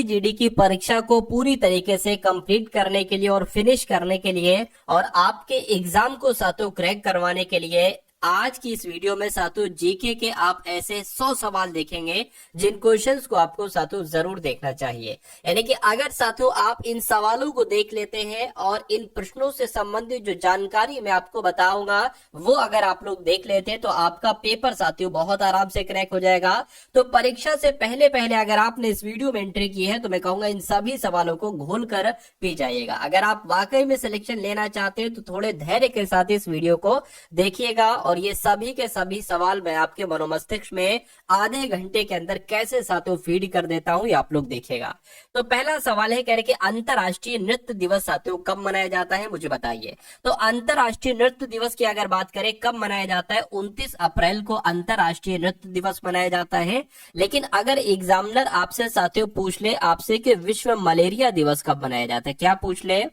SSC GD की परीक्षा को पूरी तरीके से कंप्लीट करने के लिए और फिनिश करने के लिए और आपके एग्जाम को साथों क्रैक करवाने के लिए आज की इस वीडियो में साथों जीके के आप ऐसे 100 सवाल देखेंगे जिन क्वेश्चंस को आपको साथों जरूर देखना चाहिए। यानी कि अगर साथों आप इन सवालों को देख लेते हैं और इन प्रश्नों से संबंधित जो जानकारी मैं आपको बताऊंगा वो अगर आप लोग देख लेते हैं तो आपका पेपर साथियों बहुत आराम से क्रैक हो जाएगा। तो परीक्षा से पहले पहले अगर आपने इस वीडियो में एंट्री की है तो मैं कहूंगा इन सभी सवालों को घोल कर पी जाइएगा। अगर आप वाकई में सिलेक्शन लेना चाहते हैं तो थोड़े धैर्य के साथ इस वीडियो को देखिएगा और ये सभी के सभी सवाल मैं आपके मनोमस्तिष्क में आधे घंटे के अंदर कैसे साथियों फीड कर देता हूं ये आप लोग देखिएगा। तो पहला सवाल है, कह रहे कि अंतरराष्ट्रीय नृत्य दिवस साथियों कब मनाया जाता है, मुझे बताइए। तो अंतरराष्ट्रीय नृत्य दिवस की अगर बात करें कब मनाया जाता है, 29 अप्रैल को अंतरराष्ट्रीय नृत्य दिवस मनाया जाता है। लेकिन अगर एग्जामिनर आपसे साथियों पूछ ले आपसे कि विश्व मलेरिया दिवस कब मनाया जाता है, क्या पूछ ले,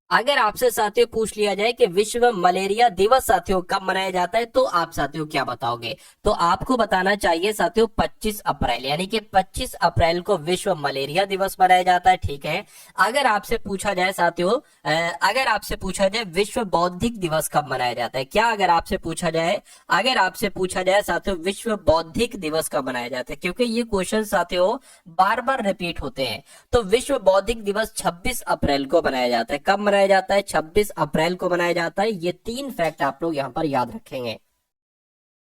अगर आपसे साथियों पूछ लिया जाए कि विश्व मलेरिया दिवस साथियों कब मनाया जाता है तो आप साथियों क्या बताओगे? तो आपको बताना चाहिए साथियों 25 अप्रैल, यानी कि 25 अप्रैल को विश्व मलेरिया दिवस मनाया जाता है। ठीक है। अगर आपसे पूछा जाए साथियों, अगर आपसे पूछा जाए विश्व बौद्धिक दिवस कब मनाया जाता है, क्या अगर आपसे पूछा जाए साथियों विश्व बौद्धिक दिवस कब मनाया जाता है, क्योंकि ये क्वेश्चन साथियों बार बार रिपीट होते हैं। तो विश्व बौद्धिक दिवस 26 अप्रैल को मनाया जाता है। कब मनाया जाता है? 26 अप्रैल को मनाया जाता है। ये 3 फैक्ट आप लोग यहां पर याद रखेंगे।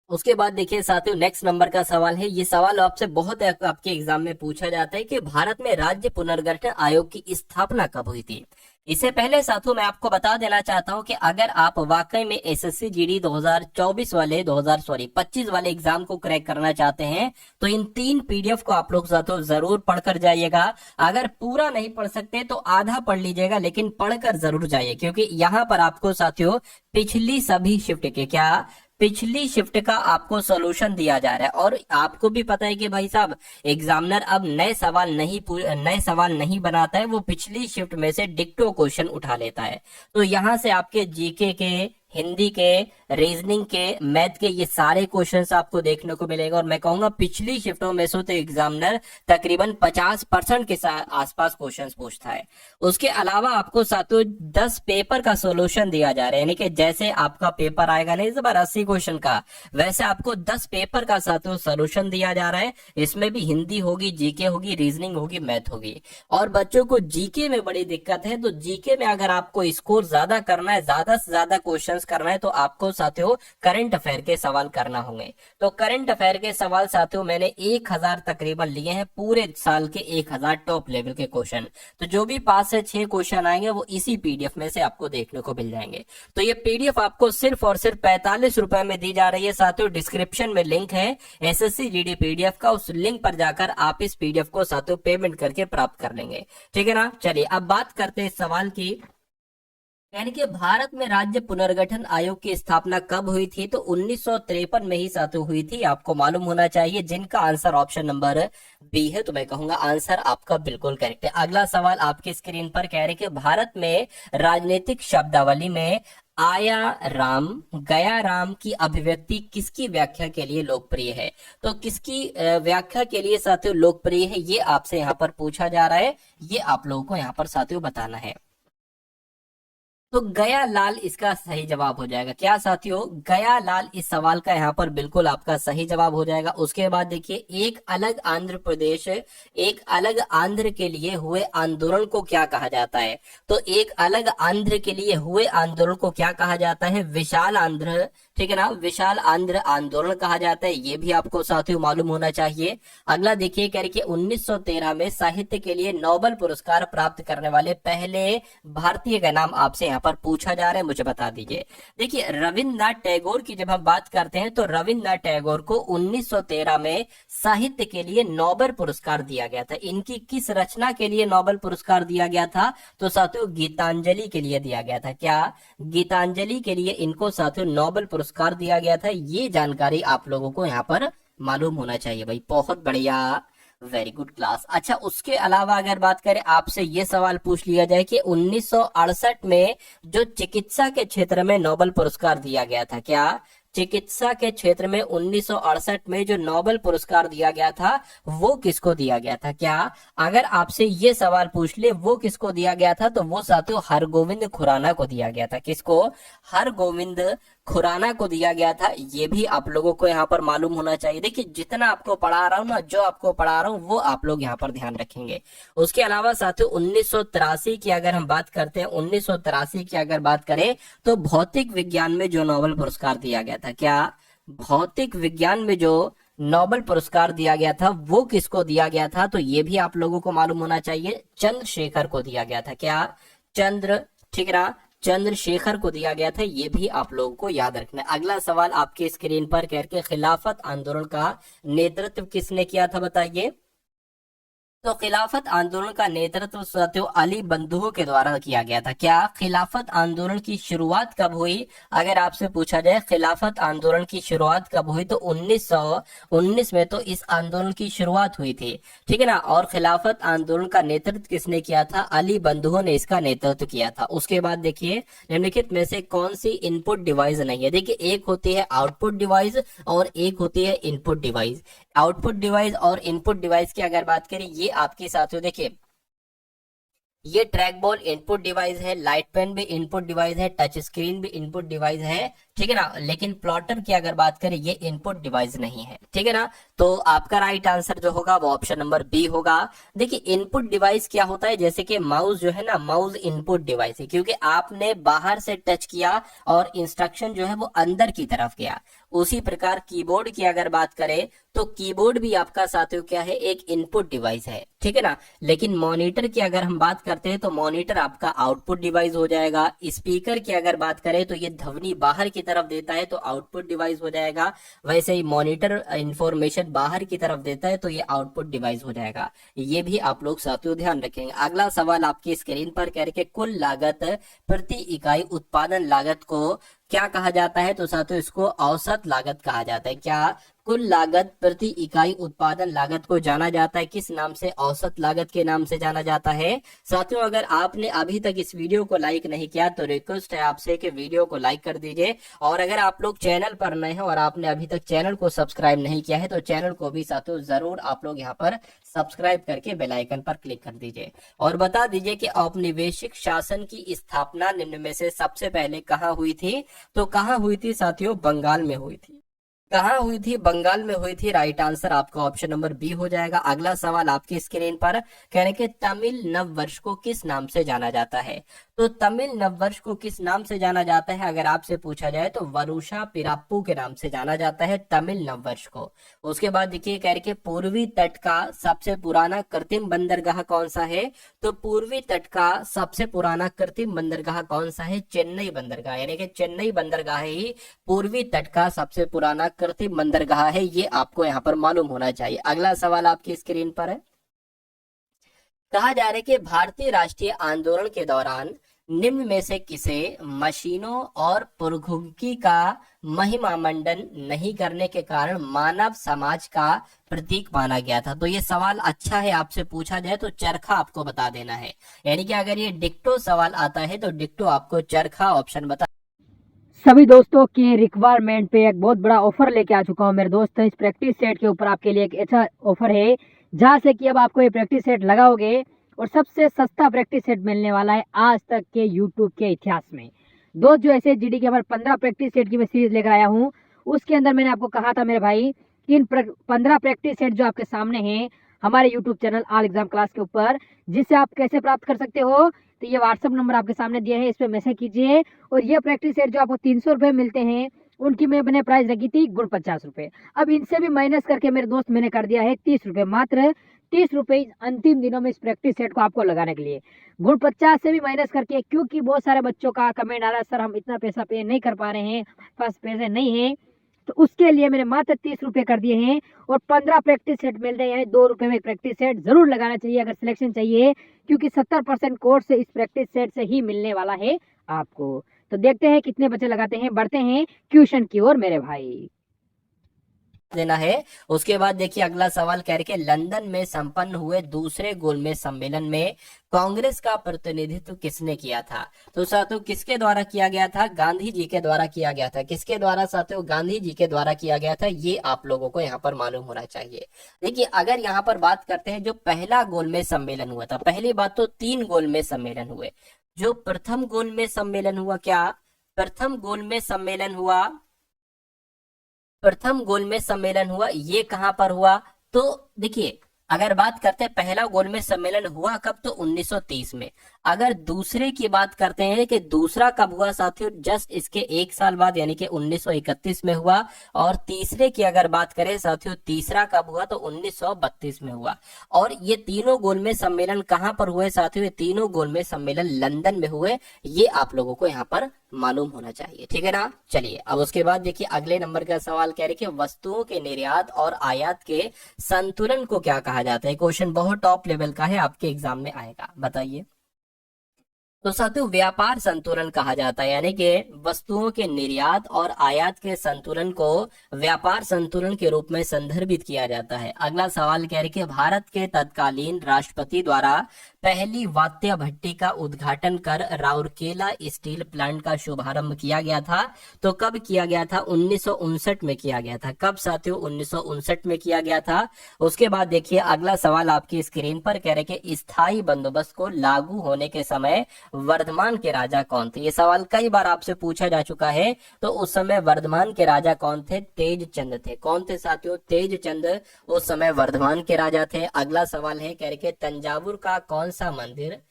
उसके बाद देखिए साथियों नेक्स्ट नंबर का सवाल है, ये सवाल आपसे बहुत आपके एग्जाम में पूछा जाता है कि भारत में राज्य पुनर्गठन आयोग की स्थापना कब हुई थी। इससे पहले साथियों मैं आपको बता देना चाहता हूं कि अगर आप वाकई में एसएससी जीडी 2024 वाले 25 वाले एग्जाम को क्रैक करना चाहते हैं तो इन 3 पीडीएफ को आप लोग साथियों जरूर पढ़कर जाइएगा। अगर पूरा नहीं पढ़ सकते तो आधा पढ़ लीजिएगा, लेकिन पढ़कर जरूर जाइए, क्योंकि यहाँ पर आपको साथियों पिछली सभी शिफ्ट का आपको सॉल्यूशन दिया जा रहा है। और आपको भी पता है कि भाई साहब एग्जामिनर अब नए सवाल नहीं बनाता है, वो पिछली शिफ्ट में से डिक्टो क्वेश्चन उठा लेता है। तो यहां से आपके जीके के, हिंदी के, रीजनिंग के, मैथ के ये सारे क्वेश्चंस आपको देखने को मिलेगा। और मैं कहूंगा पिछली शिफ्टों में से तो एग्जामिनर तकरीबन 50% के आसपास क्वेश्चंस पूछता है। उसके अलावा आपको साथियों 10 पेपर का सॉल्यूशन दिया जा रहा है, यानी कि जैसे आपका पेपर आएगा नहीं इस बार 80 क्वेश्चन का, वैसे आपको 10 पेपर का साथियों सॉल्यूशन दिया जा रहा है। इसमें भी हिंदी होगी, जीके होगी, रीजनिंग होगी, मैथ होगी। और बच्चों को जीके में बड़ी दिक्कत है, तो जीके में अगर आपको स्कोर ज्यादा करना है, ज्यादा से ज्यादा क्वेश्चन करना है, तो आपको साथियों करंट अफेयर के सवाल करना होंगे। तो करंट अफेयर के सवाल साथियों मैंने 1000 तकरीबन लिए हैं, पूरे साल के 1000 टॉप लेवल के क्वेश्चन। तो जो भी 5 से 6 क्वेश्चन आएंगे वो इसी पीडीएफ में से आपको देखने को मिल जाएंगे। तो ये पीडीएफ आपको सिर्फ और सिर्फ 45 रुपए में दी जा रही है साथियों। डिस्क्रिप्शन में लिंक है एसएससी जीडी पीडीएफ का, उस लिंक पर जाकर आप इस पीडीएफ को साथियों पेमेंट करके प्राप्त कर लेंगे। ठीक है ना। चलिए अब बात करते हैं इस सवाल की, यानी कि भारत में राज्य पुनर्गठन आयोग की स्थापना कब हुई थी। तो 1953 में ही साथियों हुई थी, आपको मालूम होना चाहिए, जिनका आंसर ऑप्शन नंबर बी है। तो मैं कहूंगा आंसर आपका बिल्कुल करेक्ट है। अगला सवाल आपके स्क्रीन पर कह रहे कि भारत में राजनीतिक शब्दावली में आया राम गया राम की अभिव्यक्ति किसकी व्याख्या के लिए लोकप्रिय है। तो किसकी व्याख्या के लिए साथियों लोकप्रिय है, ये आपसे यहाँ पर पूछा जा रहा है, ये आप लोगों को यहाँ पर साथियों बताना है। तो गया लाल इसका सही जवाब हो जाएगा। क्या साथियों, गया लाल इस सवाल का यहाँ पर बिल्कुल आपका सही जवाब हो जाएगा। उसके बाद देखिए एक अलग आंध्र के लिए हुए आंदोलन को क्या कहा जाता है। तो एक अलग आंध्र के लिए हुए आंदोलन को क्या कहा जाता है? विशाल आंध्र, ठीक है ना, विशाल आंध्र आंदोलन कहा जाता है। ये भी आपको साथियों मालूम होना चाहिए। अगला देखिए कह रही 1913 में साहित्य के लिए नोबेल पुरस्कार प्राप्त करने वाले पहले भारतीय का नाम आपसे यहाँ पर पूछा जा रहा है, मुझे बता दीजिए। देखिए रविन्द्रनाथ टैगोर की जब हम बात करते हैं तो रविन्द्रनाथ टैगोर को 1913 में साहित्य के लिए नोबेल पुरस्कार दिया गया था। इनकी किस रचना के लिए नोबेल पुरस्कार दिया गया था? तो साथियों गीतांजलि के लिए दिया गया था। क्या? गीतांजलि के लिए इनको साथियों नोबेल पुरस्कार दिया गया था। ये जानकारी आप लोगों को यहाँ पर मालूम होना चाहिए भाई। बहुत बढ़िया, वेरी गुड क्लास। अच्छा उसके अलावा अगर बात करें, आपसे ये सवाल पूछ लिया जाए कि 1968 में जो चिकित्सा के क्षेत्र में नोबेल पुरस्कार दिया गया था, क्या चिकित्सा के क्षेत्र में 1968 में जो नोबेल पुरस्कार दिया गया था वो किसको दिया गया था? क्या अगर आपसे ये सवाल पूछ ले वो किसको दिया गया था, तो वो साथियों हरगोविंद खुराना को दिया गया था। किसको? हरगोविंद खुराना को दिया गया था। ये भी आप लोगों को यहाँ पर मालूम होना चाहिए। देखिए जितना आपको पढ़ा रहा हूँ ना, जो आपको पढ़ा रहा हूँ वो आप लोग यहाँ पर ध्यान रखेंगे। उसके अलावा साथियों 1983 की अगर हम बात करते हैं, 1983 की अगर बात करें तो भौतिक विज्ञान में जो नोबेल पुरस्कार दिया गया था, क्या भौतिक विज्ञान में जो नोबेल पुरस्कार दिया गया था वो किसको दिया गया था? तो ये भी आप लोगों को मालूम होना चाहिए, चंद्रशेखर को दिया गया था। क्या ठीक ना, चंद्रशेखर को दिया गया था। ये भी आप लोगों को याद रखना है। अगला सवाल आपके स्क्रीन पर करके, खिलाफत आंदोलन का नेतृत्व किसने किया था बताइए? तो खिलाफत आंदोलन का नेतृत्व साथियों अली बंधुओं के द्वारा किया गया था। क्या खिलाफत आंदोलन की शुरुआत कब हुई? अगर आपसे पूछा जाए खिलाफत आंदोलन की शुरुआत कब हुई, तो 1919 में तो इस आंदोलन की शुरुआत हुई थी, ठीक है ना। और खिलाफत आंदोलन का नेतृत्व किसने किया था? अली बंधुओं ने इसका नेतृत्व किया था। उसके बाद देखिए निम्नलिखित में से कौन सी इनपुट डिवाइस नहीं है? देखिए एक होती है आउटपुट डिवाइस और एक होती है इनपुट डिवाइस। आउटपुट डिवाइस और इनपुट डिवाइस की अगर बात करें, ये आपके साथियों देखिए ये ट्रैक बॉल इनपुट डिवाइस है, लाइट पेन भी इनपुट डिवाइस है, टच स्क्रीन भी इनपुट डिवाइस है, ठीक है ना। लेकिन प्लॉटर की अगर बात करें ये इनपुट डिवाइस नहीं है, ठीक है ना। तो आपका राइट आंसर जो होगा वो ऑप्शन नंबर बी होगा। देखिए इनपुट डिवाइस क्या होता है, जैसे कि माउस जो है ना, माउस इनपुट डिवाइस है क्योंकि आपने बाहर से टच किया और इंस्ट्रक्शन जो है वो अंदर की तरफ गया। उसी प्रकार कीबोर्ड की अगर बात करें तो कीबोर्ड भी आपका साथियों क्या है, एक इनपुट डिवाइस है, ठीक है ना। लेकिन मॉनिटर की अगर हम बात करते हैं तो मॉनिटर आपका आउटपुट डिवाइस हो जाएगा। स्पीकर की अगर बात करें तो ये ध्वनि बाहर की तरफ देता है तो आउटपुट डिवाइस हो जाएगा। वैसे ही मॉनिटर इंफॉर्मेशन बाहर की तरफ देता है तो ये आउटपुट डिवाइस हो जाएगा। ये भी आप लोग साथियों ध्यान रखेंगे। अगला सवाल आपकी स्क्रीन पर कह रहे कुल लागत प्रति इकाई उत्पादन लागत को क्या कहा जाता है? तो साथियों इसको औसत लागत कहा जाता है। क्या कुल लागत प्रति इकाई उत्पादन लागत को जाना जाता है किस नाम से? औसत लागत के नाम से जाना जाता है। साथियों अगर आपने अभी तक इस वीडियो को लाइक नहीं किया तो रिक्वेस्ट है आपसे कि वीडियो को लाइक कर दीजिए। और अगर आप लोग चैनल पर नए हैं और आपने अभी तक चैनल को सब्सक्राइब नहीं किया है तो चैनल को भी साथियों जरूर आप लोग यहाँ पर सब्सक्राइब करके बेल आइकन पर क्लिक कर दीजिए। और बता दीजिए कि औपनिवेशिक शासन की स्थापना निम्न में से सबसे पहले कहाँ हुई थी? तो कहाँ हुई थी साथियों? बंगाल में हुई थी। कहाँ हुई थी? बंगाल में हुई थी। राइट आंसर आपका ऑप्शन नंबर बी हो जाएगा। अगला सवाल आपकी स्क्रीन पर कहने के तमिल नव वर्ष को किस नाम से जाना जाता है? तो तमिल नव वर्ष को किस नाम से जाना जाता है अगर आपसे पूछा जाए तो वरुषा पिराप्पू के नाम से जाना जाता है तमिल नव वर्ष को। उसके बाद देखिए कह रहे पूर्वी तट का सबसे पुराना कृत्रिम बंदरगाह कौन सा है? तो पूर्वी तट का सबसे पुराना कृत्रिम बंदरगाह कौन सा है? चेन्नई बंदरगाह, यानी कि चेन्नई बंदरगाह ही पूर्वी तट का सबसे पुराना कृत्रिम बंदरगाह है। ये आपको यहाँ पर मालूम होना चाहिए। अगला सवाल आपकी स्क्रीन पर है, कहा जा रहा है कि भारतीय राष्ट्रीय आंदोलन के दौरान निम्न में से किसे मशीनों और प्रौद्योगिकी का महिमा मंडन नहीं करने के कारण मानव समाज का प्रतीक माना गया था? तो ये सवाल अच्छा है, आपसे पूछा जाए तो चरखा आपको बता देना है। यानी कि अगर ये डिक्टो सवाल आता है तो डिक्टो आपको चरखा ऑप्शन बता। सभी दोस्तों की रिक्वायरमेंट पे एक बहुत बड़ा ऑफर लेके आ चुका हूँ मेरे दोस्त। इस प्रैक्टिस सेट के ऊपर आपके लिए एक अच्छा ऑफर है जहाँ से कि अब आपको ये प्रैक्टिस सेट लगाओगे और सबसे सस्ता प्रैक्टिस सेट मिलने वाला है आज तक के यूट्यूब के इतिहास में। दोस्त जो ऐसे जीडी के हमारे 15 प्रैक्टिस सेट की मैं सीरीज लेकर आया हूँ, उसके अंदर मैंने आपको कहा था मेरे भाई कि इन 15 प्रैक्टिस सेट जो आपके सामने हैं हमारे YouTube channel all exam class के ऊपर, जिससे आप कैसे प्राप्त कर सकते हो। तो ये व्हाट्सअप नंबर आपके सामने दिया है, इस पर मैसेज कीजिए। और ये प्रैक्टिस सेट जो आपको 300 रुपये मिलते हैं उनकी मैंने प्राइस रखी थी गुण 50 रुपये। अब इनसे भी माइनस करके मेरे दोस्त मैंने कर दिया है 30 रुपये, मात्र 30 रुपये अंतिम दिनों में इस प्रैक्टिस सेट को आपको लगाने के लिए। गुण 50 से भी माइनस करके, क्योंकि बहुत सारे बच्चों का कमेंट आ रहा है सर हम इतना पैसा पे नहीं कर पा रहे हैं, पास पैसे नहीं है, तो उसके लिए मैंने मात्र 30 रुपये कर दिए हैं। और 15 प्रैक्टिस सेट मिल रहे हैं, यानी 2 रुपये में प्रैक्टिस सेट जरूर लगाना चाहिए अगर सिलेक्शन चाहिए, क्योंकि 70% कोर्स से इस प्रैक्टिस सेट से ही मिलने वाला है आपको। तो देखते हैं कितने बच्चे लगाते हैं, बढ़ते हैं क्वेश्चन की ओर मेरे भाई। देना है। उसके बाद देखिए अगला सवाल कह रहे कि लंदन में संपन्न हुए दूसरे गोलमेज सम्मेलन में कांग्रेस का प्रतिनिधित्व किसने किया था? तो साथियों किसके द्वारा किया गया था? गांधी जी के द्वारा किया गया था। किसके द्वारा साथियों? गांधी जी के द्वारा किया गया था। ये आप लोगों को यहाँ पर मालूम होना चाहिए। देखिए अगर यहाँ पर बात करते हैं जो पहला गोलमेज सम्मेलन हुआ था, पहली बात तो 3 गोलमेज सम्मेलन हुए। जो प्रथम गोलमेज सम्मेलन हुआ, क्या प्रथम गोलमेज सम्मेलन हुआ? प्रथम गोलमेज सम्मेलन हुआ ये कहां पर हुआ? तो देखिए अगर बात करते हैं पहला गोलमेज सम्मेलन हुआ कब, तो 1930 में। अगर दूसरे की बात करते हैं कि दूसरा कब हुआ साथियों, जस्ट इसके 1 साल बाद यानी कि 1931 में हुआ। और तीसरे की अगर बात करें साथियों, तीसरा कब हुआ, तो 1932 में हुआ। और ये तीनों गोलमेज सम्मेलन कहां पर हुए साथियों? ये तीनों गोलमेज सम्मेलन लंदन में हुए। ये आप लोगों को यहाँ पर मालूम होना चाहिए, ठीक है ना। चलिए अब उसके बाद देखिए अगले नंबर का सवाल कह रहे कि वस्तुओं के निर्यात और आयात के संतुलन को क्या कहा जाता है? क्वेश्चन बहुत टॉप लेवल का है, आपके एग्जाम में आएगा, बताइए। तो साथियों व्यापार संतुलन कहा जाता है, यानी कि वस्तुओं के निर्यात और आयात के संतुलन को व्यापार संतुलन के रूप में संदर्भित किया जाता है। अगला सवाल कह रहे कि भारत के तत्कालीन राष्ट्रपति द्वारा पहली वात्या भट्टी का उद्घाटन कर राउरकेला स्टील प्लांट का शुभारंभ किया गया था। तो कब किया गया था? 1959 में किया गया था। कब साथियों? 1959 में किया गया था। उसके बाद देखिए अगला सवाल आपकी स्क्रीन पर कह रहे कि स्थायी बंदोबस्त को लागू होने के समय वर्धमान के राजा कौन थे? ये सवाल कई बार आपसे पूछा जा चुका है। तो उस समय वर्धमान के राजा कौन थे? तेज चंद थे। कौन थे साथियों? तेज चंद उस समय वर्धमान के राजा थे। अगला सवाल है कह रहे कि तंजावुर का कौन सा मंदिर,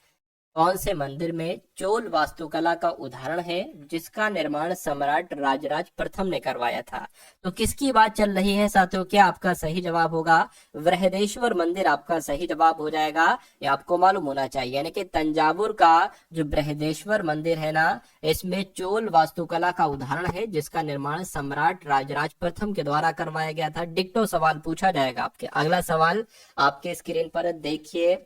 कौन से मंदिर में चोल वास्तुकला का उदाहरण है जिसका निर्माण सम्राट राजराज प्रथम ने करवाया था? तो किसकी बात चल रही है साथियों? क्या आपका सही जवाब होगा बृहदेश्वर मंदिर, आपका सही जवाब हो जाएगा। ये आपको मालूम होना चाहिए, यानी कि तंजावुर का जो बृहदेश्वर मंदिर है ना, इसमें चोल वास्तुकला का उदाहरण है जिसका निर्माण सम्राट राजराज प्रथम के द्वारा करवाया गया था। डिक्टो सवाल पूछा जाएगा आपके। अगला सवाल आपके स्क्रीन पर देखिए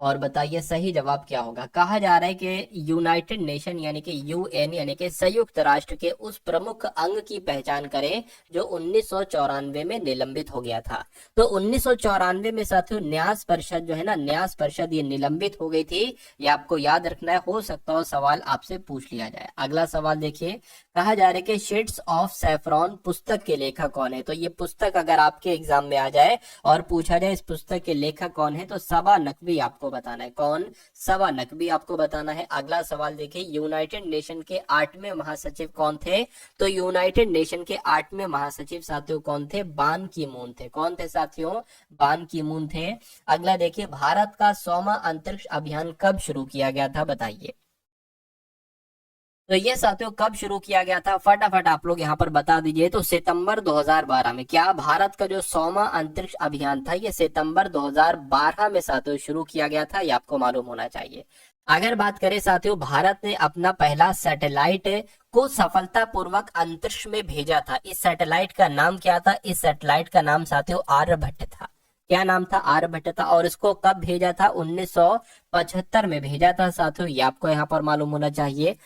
और बताइए सही जवाब क्या होगा। कहा जा रहा है कि यूनाइटेड नेशन यानी कि यूएन यानी कि संयुक्त राष्ट्र के उस प्रमुख अंग की पहचान करें जो 1994 में निलंबित हो गया था। तो 1994 में साथियों न्यास परिषद जो है ना, न्यास परिषद ये निलंबित हो गई थी। ये आपको याद रखना है, हो सकता हो सवाल आपसे पूछ लिया जाए। अगला सवाल देखिए, कहा जा रहा है कि शेड्स ऑफ सैफरॉन पुस्तक के लेखक कौन है? तो ये पुस्तक अगर आपके एग्जाम में आ जाए और पूछा जाए इस पुस्तक के लेखक कौन है, तो सबा नकवी आपको बताना है। कौन? सबा नकवी आपको बताना है। अगला सवाल देखिए, यूनाइटेड नेशन के 8वें महासचिव कौन थे? तो यूनाइटेड नेशन के 8वें महासचिव साथियों कौन थे? बान की मून थे। कौन थे साथियों? बान की मून थे। अगला देखिए, भारत का 100वां अंतरिक्ष अभियान कब शुरू किया गया था? बताइए। तो ये साथियों कब शुरू किया गया था? फटाफट आप लोग यहाँ पर बता दीजिए। तो सितंबर 2012 में। क्या भारत का जो 100वां अंतरिक्ष अभियान था ये सितंबर 2012 में साथियों शुरू किया गया था, ये आपको मालूम होना चाहिए। अगर बात करें साथियों, भारत ने अपना पहला सैटेलाइट को सफलतापूर्वक अंतरिक्ष में भेजा था। इस सैटेलाइट का नाम क्या था? इस सैटेलाइट का नाम साथियों आर्यभट्ट था। क्या नाम था? आर्यभट्ट था। और इसको कब भेजा था? 1975 में भेजा था साथियों, ये आपको यहाँ पर मालूम होना चाहिए।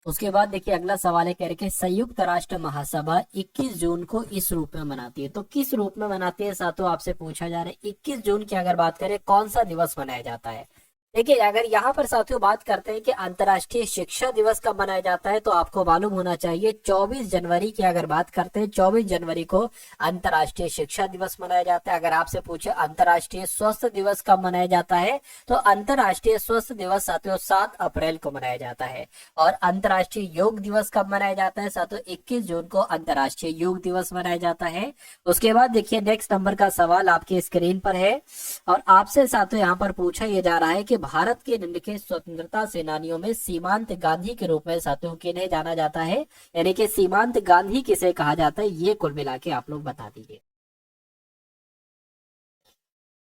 उसके बाद देखिए अगला सवाल है कह रहे कि संयुक्त राष्ट्र महासभा 21 जून को इस रूप में मनाती है। तो किस रूप में मनाती है साथियों आपसे पूछा जा रहा है। 21 जून की अगर बात करें कौन सा दिवस मनाया जाता है? देखिए अगर यहाँ पर साथियों बात करते हैं कि अंतर्राष्ट्रीय शिक्षा दिवस कब मनाया जाता है, तो आपको मालूम होना चाहिए 24 जनवरी की अगर बात करते हैं, 24 जनवरी को अंतर्राष्ट्रीय शिक्षा दिवस मनाया जाता है। अगर आपसे पूछे अंतर्राष्ट्रीय स्वास्थ्य दिवस कब मनाया जाता है, तो अंतर्राष्ट्रीय स्वास्थ्य दिवस साथियों 7 अप्रैल को मनाया जाता है। और अंतर्राष्ट्रीय योग दिवस कब मनाया जाता है साथियों? 21 जून को अंतर्राष्ट्रीय योग दिवस मनाया जाता है। उसके बाद देखिए नेक्स्ट नंबर का सवाल आपके स्क्रीन पर है और आपसे साथियों यहाँ पर पूछा यह जा रहा है कि भारत के निम्नलिखित स्वतंत्रता सेनानियों में सीमांत गांधी के रूप में साथियों किन्हें जाना जाता है, यानी कि सीमांत गांधी किसे कहा जाता है, ये कुल मिला के आप लोग बता दीजिए।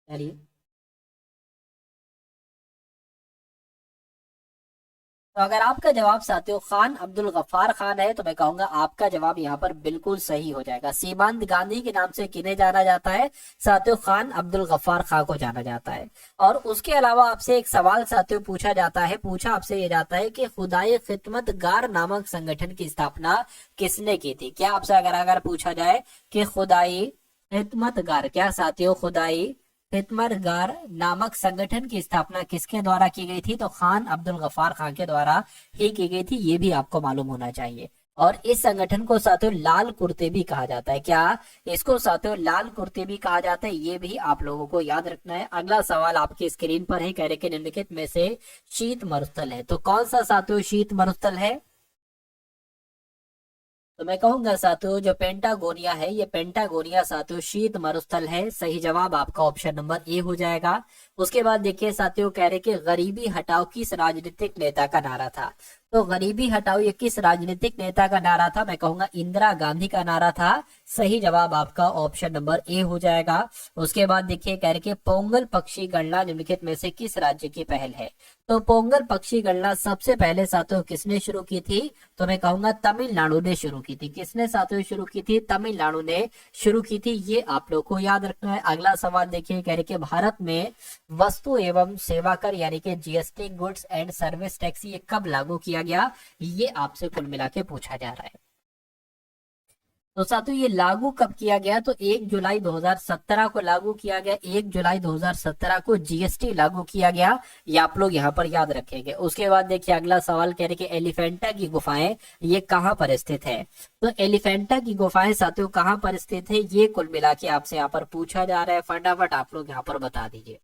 चलिए तो अगर आपका जवाब साथियों खान अब्दुल गफ्फार खान है तो मैं कहूंगा आपका जवाब यहाँ पर बिल्कुल सही हो जाएगा। सीमांत गांधी के नाम से किन्हें जाना जाता है साथियों? खान अब्दुल गफ्फार खान को जाना जाता है। और उसके अलावा आपसे एक सवाल साथियों पूछा आपसे ये जाता है कि खुदाई खिदमतगार नामक संगठन की स्थापना किसने की थी? क्या आपसे अगर पूछा जाए कि खुदाई खिदमतगार, क्या साथियों खुदाई खिदमतगार नामक संगठन की स्थापना किसके द्वारा की गई थी? तो खान अब्दुल गफ्फार खान के द्वारा ही की गई थी, ये भी आपको मालूम होना चाहिए। और इस संगठन को साथियों लाल कुर्ते भी कहा जाता है। क्या इसको साथियों लाल कुर्ते भी कहा जाता है? ये भी आप लोगों को याद रखना है। अगला सवाल आपकी स्क्रीन पर है, कह रहे कि निम्नलिखित में से शीत मरुस्थल है, तो कौन सा साथियों शीत मरुस्थल है? तो मैं कहूंगा साथियों जो पेंटागोनिया है, ये पेंटागोनिया साथियों शीत मरुस्थल है। सही जवाब आपका ऑप्शन नंबर ए हो जाएगा। उसके बाद देखिए साथियों कह रहे कि गरीबी हटाओ किस राजनीतिक नेता का नारा था? तो गरीबी हटाओ ये किस राजनीतिक नेता का नारा था? मैं कहूंगा इंदिरा गांधी का नारा था। सही जवाब आपका ऑप्शन नंबर ए हो जाएगा। उसके बाद देखिए कह रहे कि पोंगल पक्षी गणना निम्नलिखित में से किस राज्य की पहल है? तो पोंगल पक्षी गणना सबसे पहले साथियों किसने शुरू की थी? तो मैं कहूंगा तमिलनाडु ने शुरू की थी। किसने साथियों शुरू की थी? तमिलनाडु ने शुरू की थी, ये आप लोग को याद रखना है। अगला सवाल देखिए कह रहे कि भारत में वस्तु एवं सेवा कर यानी कि GST, goods and service tax, ये कब लागू किया गया? ये आपसे कुल मिला के पूछा जा रहा है। तो साथियों ये लागू कब किया गया? तो 1 जुलाई 2017 को लागू किया गया। 1 जुलाई 2017 को जीएसटी लागू किया गया, ये आप लोग यहाँ पर याद रखेंगे। उसके बाद देखिए अगला सवाल कह रहे कि एलिफेंटा की गुफाएं ये कहाँ पर स्थित है? तो एलिफेंटा की गुफाएं साथियों कहाँ पर स्थित है, ये कुल मिला के आपसे यहाँ पर पूछा जा रहा है। फटाफट आप लोग यहाँ पर बता दीजिए।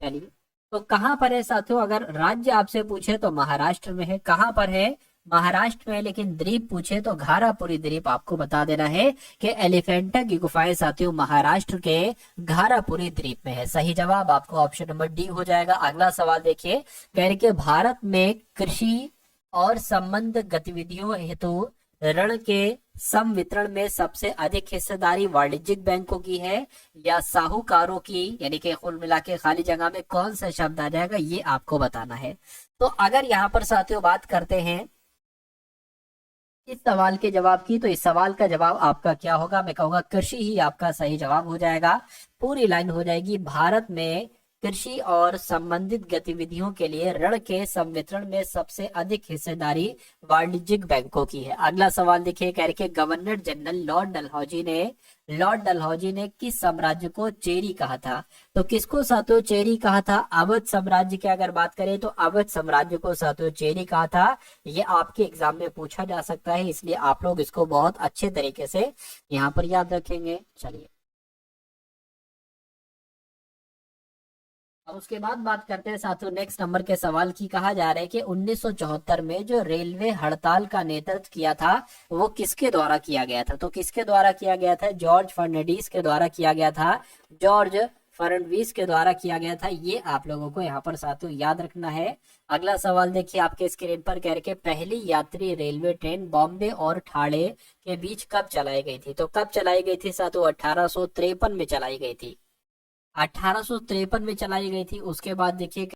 चलिए तो कहाँ पर है साथियों? अगर राज्य आपसे पूछे तो महाराष्ट्र में है। कहाँ पर है? महाराष्ट्र में। लेकिन द्वीप पूछे तो घारापुरी द्वीप आपको बता देना है कि एलिफेंटा की गुफाएं साथियों महाराष्ट्र के घारापुरी द्वीप में है। सही जवाब आपको ऑप्शन नंबर डी हो जाएगा। अगला सवाल देखिए कह रहे कि भारत में कृषि और संबंध गतिविधियों हेतु ऋण के संवितरण में सबसे अधिक हिस्सेदारी वाणिज्यिक बैंकों की है या साहूकारों की? यानी कि कुल मिला के खाली जगह में कौन सा शब्द आ जाएगा, ये आपको बताना है। तो अगर यहाँ पर साथियों बात करते हैं इस सवाल के जवाब की, तो इस सवाल का जवाब आपका क्या होगा? मैं कहूंगा कृषि ही आपका सही जवाब हो जाएगा। पूरी लाइन हो जाएगी, भारत में कृषि और संबंधित गतिविधियों के लिए ऋण के संवितरण में सबसे अधिक हिस्सेदारी वाणिज्यिक बैंकों की है। अगला सवाल देखिए कह रहे कि गवर्नर जनरल लॉर्ड डलहौजी ने किस साम्राज्य को चेरी कहा था? तो किसको साथियों चेरी कहा था? अवध साम्राज्य की अगर बात करें तो अवध साम्राज्य को साथियों चेरी कहा था। ये आपके एग्जाम में पूछा जा सकता है, इसलिए आप लोग इसको बहुत अच्छे तरीके से यहाँ पर याद रखेंगे। चलिए और उसके बाद बात करते हैं साथियों नेक्स्ट नंबर के सवाल की। कहा जा रहा है कि 1974 में जो रेलवे हड़ताल का नेतृत्व किया था वो किसके द्वारा किया गया था? तो किसके द्वारा किया गया था? जॉर्ज फर्नांडिस के द्वारा किया गया था। जॉर्ज फर्नांडिस के द्वारा किया गया था, ये आप लोगों को यहाँ पर साथियों याद रखना है। अगला सवाल देखिए आपके स्क्रीन पर कह रहे कि पहली यात्री रेलवे ट्रेन बॉम्बे और ठाणे के बीच कब चलाई गई थी? तो कब चलाई गई थी साथियों? 1853 में चलाई गई थी। 1853 में चलाई गई थी। उसके बाद देखिए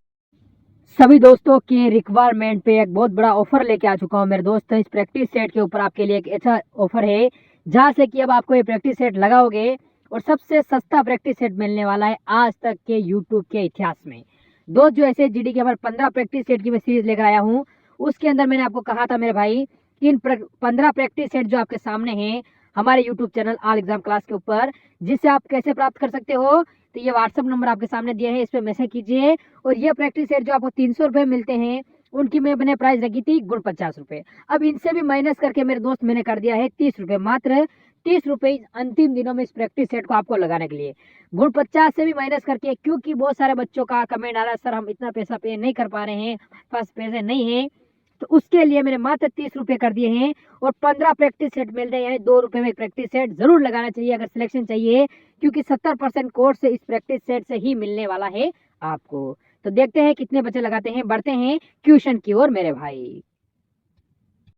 सभी दोस्तों के रिक्वायरमेंट पे एक बहुत बड़ा ऑफर लेके आ चुका हूँ मेरे दोस्त। इस प्रैक्टिस सेट के ऊपर आपके लिए एक अच्छा ऑफर है, जहाँ से कि अब आपको ये प्रैक्टिस सेट लगाओगे और सबसे सस्ता प्रैक्टिस सेट मिलने वाला है आज तक के यूट्यूब के इतिहास में। दोस्त जो ऐसे जीडी के हमारे 15 प्रैक्टिस सेट की मैं सीरीज लेकर आया हूँ, उसके अंदर मैंने आपको कहा था मेरे भाई कि इन 15 प्रैक्टिस सेट जो आपके सामने हैं हमारे YouTube channel all exam class के ऊपर, जिससे आप कैसे प्राप्त कर सकते हो? तो ये व्हाट्सअप नंबर आपके सामने दिया है, इस पर मैसेज कीजिए। और ये प्रैक्टिस सेट जो आपको 300 रुपये मिलते हैं, उनकी मैंने प्राइस रखी थी गुण 50 रुपये। अब इनसे भी माइनस करके मेरे दोस्त मैंने कर दिया है 30 रुपये, मात्र 30 रुपये अंतिम दिनों में इस प्रैक्टिस सेट को आपको लगाने के लिए। गुण 50 से भी माइनस करके, क्योंकि बहुत सारे बच्चों का कमेंट आ रहा है सर हम इतना पैसा पे नहीं कर पा रहे हैं, पास पैसे नहीं है, तो उसके लिए मैंने मात्र 30 रुपये कर दिए हैं। और 15 प्रैक्टिस सेट मिलते हैं, यानी 2 रुपये में एक प्रैक्टिस सेट जरूर लगाना चाहिए अगर सिलेक्शन चाहिए, क्योंकि 70% कोर्स इस प्रैक्टिस सेट से ही मिलने वाला है आपको। तो देखते हैं कितने बच्चे लगाते हैं, बढ़ते हैं ट्यूशन की ओर मेरे भाई।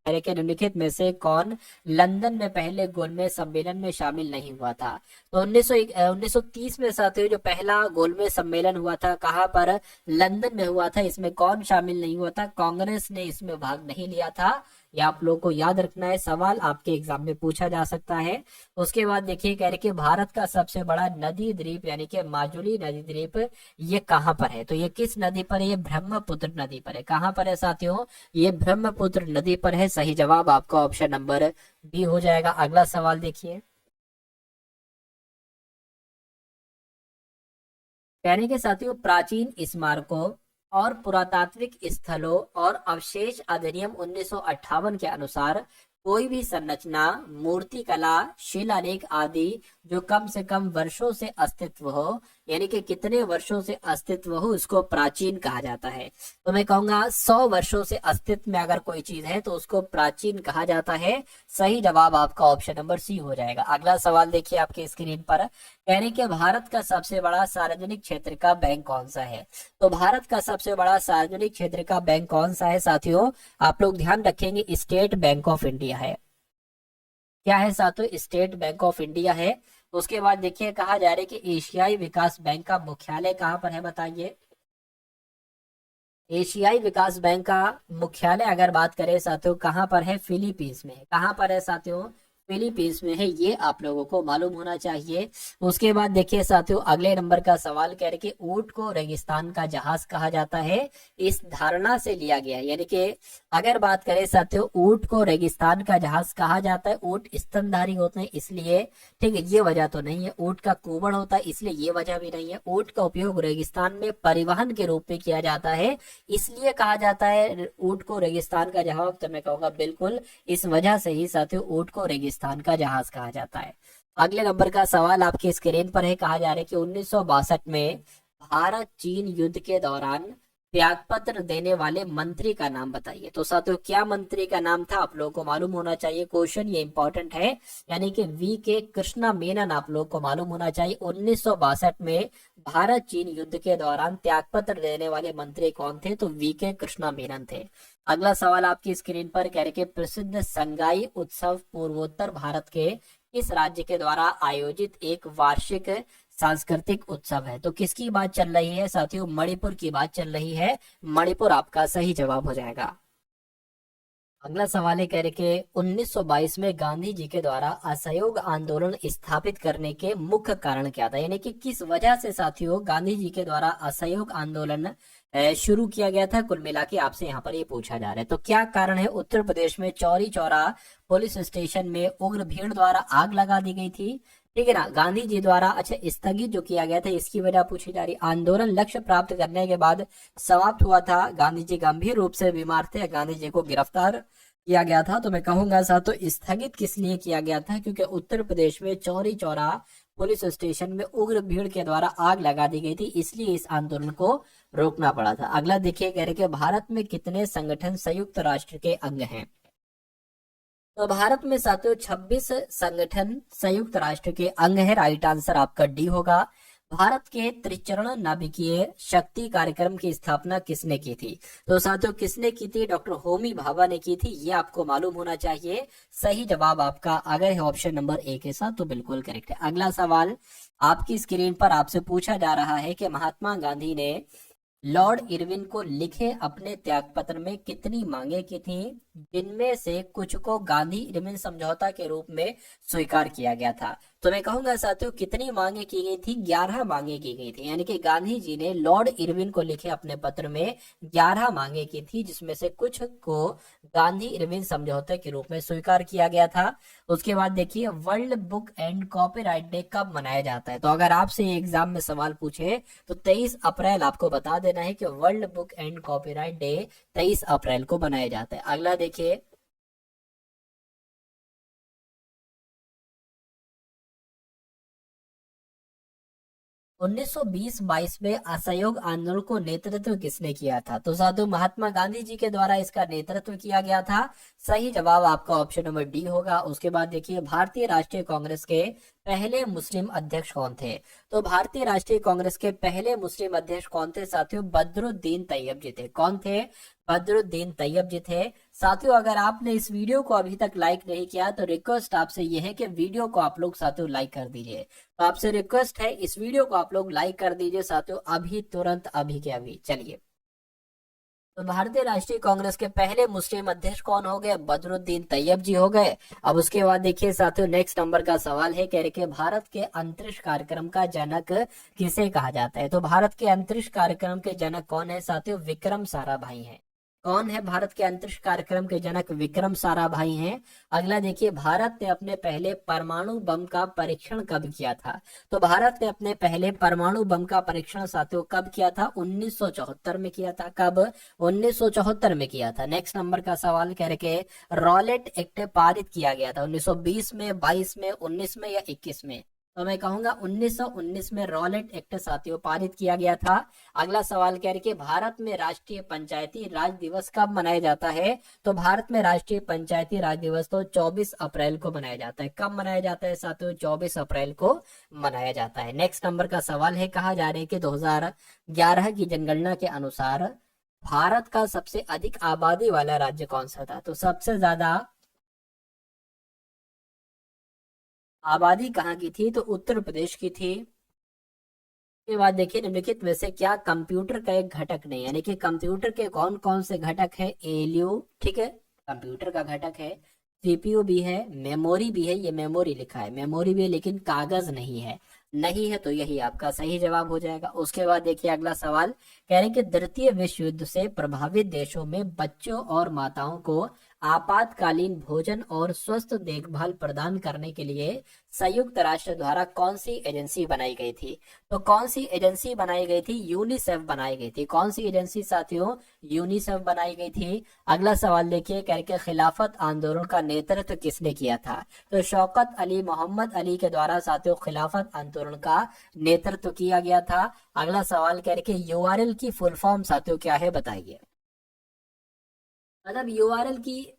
के निम्नलिखित में से कौन लंदन में पहले गोलमेज सम्मेलन में शामिल नहीं हुआ था? तो 1930 में साथियों जो पहला गोलमेज सम्मेलन हुआ था कहाँ पर? लंदन में हुआ था। इसमें कौन शामिल नहीं हुआ था? कांग्रेस ने इसमें भाग नहीं लिया था। ये आप लोगों को याद रखना है, सवाल आपके एग्जाम में पूछा जा सकता है। उसके बाद देखिए कह रहे कि भारत का सबसे बड़ा नदी द्वीप यानी कि माजुली नदी द्वीप ये कहाँ पर है? तो ये किस नदी पर है? ये ब्रह्मपुत्र नदी पर है। कहाँ पर है साथियों? ये ब्रह्मपुत्र नदी पर है। सही जवाब आपका ऑप्शन नंबर बी हो जाएगा। अगला सवाल देखिए, कहने के साथियों प्राचीन स्मारकों और पुरातात्विक स्थलों और अवशेष अधिनियम 1958 के अनुसार कोई भी संरचना, मूर्तिकला, शिलालेख आदि जो कम से कम वर्षों से अस्तित्व हो, यानी कि कितने वर्षों से अस्तित्व हो, उसको प्राचीन कहा जाता है। तो मैं कहूंगा 100 वर्षों से अस्तित्व में अगर कोई चीज है तो उसको प्राचीन कहा जाता है। सही जवाब आपका ऑप्शन नंबर सी हो जाएगा। अगला सवाल देखिए आपके स्क्रीन पर, कहने के भारत का सबसे बड़ा सार्वजनिक क्षेत्र का बैंक कौन सा है? तो भारत का सबसे बड़ा सार्वजनिक क्षेत्र का बैंक कौन सा है साथियों? आप लोग ध्यान रखेंगे, स्टेट बैंक ऑफ इंडिया है। क्या है साथियों? स्टेट बैंक ऑफ इंडिया है। उसके बाद देखिए कहा जा रहा है कि एशियाई विकास बैंक का मुख्यालय कहाँ पर है, बताइए। एशियाई विकास बैंक का मुख्यालय अगर बात करें साथियों कहाँ पर है? फिलीपींस में है। कहाँ पर है साथियों? फिलीपींस में है। ये आप लोगों को मालूम होना चाहिए। उसके बाद देखिए साथियों अगले नंबर का सवाल कह रहे कि ऊंट को रेगिस्तान का जहाज कहा जाता है, इस धारणा से लिया गया है। यानी कि अगर बात करें साथियों ऊंट को रेगिस्तान का जहाज कहा जाता है, ऊंट स्तनधारी होते हैं इसलिए, ठीक है, ये वजह तो नहीं है। ऊंट का कुबड़ होता है इसलिए ये वजह भी नहीं है। ऊंट का उपयोग रेगिस्तान में परिवहन के रूप में किया जाता है इसलिए कहा जाता है ऊंट को रेगिस्तान का जहाज। तो मैं कहूंगा बिल्कुल इस वजह से ही साथियों ऊंट को रेगिस्तान का जहाज कहा जाता है। अगले नंबर का सवाल आपके स्क्रीन पर है, कहा जा रहा है कि 1962 में भारत चीन युद्ध के दौरान त्यागपत्र देने वाले मंत्री का नाम बताइए। तो साथियों क्या मंत्री का नाम था? आप लोगों को मालूम होना चाहिए, क्वेश्चन ये इंपॉर्टेंट है। यानी कि वी के कृष्णा मेनन आप लोगों को मालूम होना चाहिए। 1962 में भारत चीन युद्ध के दौरान त्यागपत्र देने वाले मंत्री कौन थे? तो वी के कृष्णा मेनन थे। अगला सवाल आपकी स्क्रीन पर कह रहे कि प्रसिद्ध संगाई उत्सव पूर्वोत्तर भारत के किस राज्य के द्वारा आयोजित एक वार्षिक सांस्कृतिक उत्सव है? तो किसकी बात चल रही है साथियों? मणिपुर की बात चल रही है। मणिपुर आपका सही जवाब हो जाएगा। अगला सवाल है, कह रहे कि 1922 में गांधी जी के द्वारा असहयोग आंदोलन स्थापित करने के मुख्य कारण क्या था? यानी कि किस वजह से साथियों गांधी जी के द्वारा असहयोग आंदोलन शुरू किया गया था? कुल मिला के आपसे यहाँ पर ये पूछा जा रहा है। तो क्या कारण है? उत्तर प्रदेश में चौरी चौरा पुलिस स्टेशन में उग्र भीड़ द्वारा आग लगा दी गई थी, ठीक है ना, गांधी जी द्वारा। अच्छा, स्थगित जो किया गया था इसकी वजह पूछी जा रही। आंदोलन लक्ष्य प्राप्त करने के बाद समाप्त हुआ था। गांधी जी गंभीर रूप से बीमार थे, गांधी जी को गिरफ्तार किया गया था। तो मैं कहूंगा साथियों स्थगित किस लिए किया गया था? क्योंकि उत्तर प्रदेश में चौरी चौरा पुलिस स्टेशन में उग्र भीड़ के द्वारा आग लगा दी गई थी, इसलिए इस आंदोलन को रोकना पड़ा था। अगला देखिए कह रहे कि भारत में कितने संगठन संयुक्त राष्ट्र के अंग हैं? तो भारत में साथियों 26 संगठन संयुक्त राष्ट्र के अंग है। राइट आंसर आपका डी होगा। भारत के त्रिचरण नाभिकीय शक्ति कार्यक्रम की स्थापना किसने की थी? तो साथियों किसने की थी? डॉक्टर होमी भाभा ने की थी। ये आपको मालूम होना चाहिए। सही जवाब आपका अगर है ऑप्शन नंबर ए के साथ तो बिल्कुल करेक्ट है। अगला सवाल आपकी स्क्रीन पर आपसे पूछा जा रहा है कि महात्मा गांधी ने लॉर्ड इरविन को लिखे अपने त्यागपत्र में कितनी मांगे की थी, जिनमें से कुछ को गांधी इरविन समझौता के रूप में स्वीकार किया गया था? तो मैं कहूंगा साथियों कितनी मांगे की गई थी? 11 मांगे की गई थी। यानी कि गांधी जी ने लॉर्ड इरविन को लिखे अपने पत्र में 11 मांगे की थी, जिसमें से कुछ को गांधी इरविन समझौते के रूप में स्वीकार किया गया था। उसके बाद देखिए world book and copyright day कब मनाया जाता है? तो अगर आपसे एग्जाम में सवाल पूछे तो 23 अप्रैल आपको बता देना है कि world book and copyright day 23 अप्रैल को मनाया जाता है। अगला देखिए 1920-22 में असहयोग आंदोलन को नेतृत्व किसने किया था? तो साधु महात्मा गांधी जी के द्वारा इसका नेतृत्व किया गया था। सही जवाब आपका ऑप्शन नंबर डी होगा। उसके बाद देखिए भारतीय राष्ट्रीय कांग्रेस के पहले मुस्लिम अध्यक्ष कौन थे? तो भारतीय राष्ट्रीय कांग्रेस के पहले मुस्लिम अध्यक्ष कौन थे साथियों? बदरुद्दीन तैयब जी थे। कौन थे? बदरुद्दीन तैयब जी थे। साथियों अगर आपने इस वीडियो को अभी तक लाइक नहीं किया तो रिक्वेस्ट आपसे यह है कि वीडियो को आप लोग साथियों लाइक कर दीजिए। तो आपसे रिक्वेस्ट है इस वीडियो को आप लोग लाइक कर दीजिए साथियों, अभी तुरंत, अभी के अभी। चलिए, तो भारतीय राष्ट्रीय कांग्रेस के पहले मुस्लिम अध्यक्ष कौन हो गए? बदरुद्दीन तैयब जी हो गए। अब उसके बाद देखिए साथियों, नेक्स्ट नंबर का सवाल है, कह रहे कि भारत के अंतरिक्ष कार्यक्रम का जनक किसे कहा जाता है? तो भारत के अंतरिक्ष कार्यक्रम के जनक कौन है साथियों? विक्रम साराभाई हैं। कौन है भारत के अंतरिक्ष कार्यक्रम के जनक? विक्रम साराभाई हैं। अगला देखिए, भारत ने अपने पहले परमाणु बम का परीक्षण कब किया था? तो भारत ने अपने पहले परमाणु बम का परीक्षण साथियों कब किया था? 1974 में किया था। कब? 1974 में किया था। नेक्स्ट नंबर का सवाल कह रहे कि रॉलेट एक्ट पारित किया गया था 1920 में, 22 में, 19 में या 21 में? तो मैं कहूंगा 1919 में रॉलेट एक्ट साथियों पारित किया गया था। अगला सवाल कह रहे कि भारत में राष्ट्रीय पंचायती राज दिवस कब मनाया जाता है? तो भारत में राष्ट्रीय पंचायती राज दिवस तो 24 अप्रैल को मनाया जाता है। कब मनाया जाता है साथियों? 24 अप्रैल को मनाया जाता है। नेक्स्ट नंबर का सवाल है, कहा जा रहा है कि 2011 की जनगणना के अनुसार भारत का सबसे अधिक आबादी वाला राज्य कौन सा था? तो सबसे ज्यादा आबादी कहाँ की थी? तो उत्तर प्रदेश की थी। के बाद देखिए, निम्नलिखित में से क्या कंप्यूटर का एक घटक नहीं? यानी कि कंप्यूटर के कौन कौन से घटक है? एलयू, ठीक है, कंप्यूटर का घटक है। सीपीयू भी है, मेमोरी भी है, ये मेमोरी लिखा है, मेमोरी भी है, लेकिन कागज नहीं है। नहीं है तो यही आपका सही जवाब हो जाएगा। उसके बाद देखिए अगला सवाल, कह रहे हैं कि द्वितीय विश्व युद्ध से प्रभावित देशों में बच्चों और माताओं को आपातकालीन भोजन और स्वस्थ देखभाल प्रदान करने के लिए संयुक्त राष्ट्र द्वारा कौन सी एजेंसी बनाई गई थी? तो कौन सी एजेंसी बनाई गई थी? यूनिसेफ बनाई गई थी। कौन सी एजेंसी साथियों? यूनिसेफ बनाई गई थी। अगला सवाल देखिए, कह रहे कि खिलाफत आंदोलन का नेतृत्व किसने किया था? तो शौकत अली मोहम्मद अली के द्वारा साथियों खिलाफत आंदोलन का नेतृत्व किया गया था। अगला सवाल कह रहे कि यूआरएल की फुल फॉर्म साथियों क्या है, बताइए। मतलब यूआरएल की,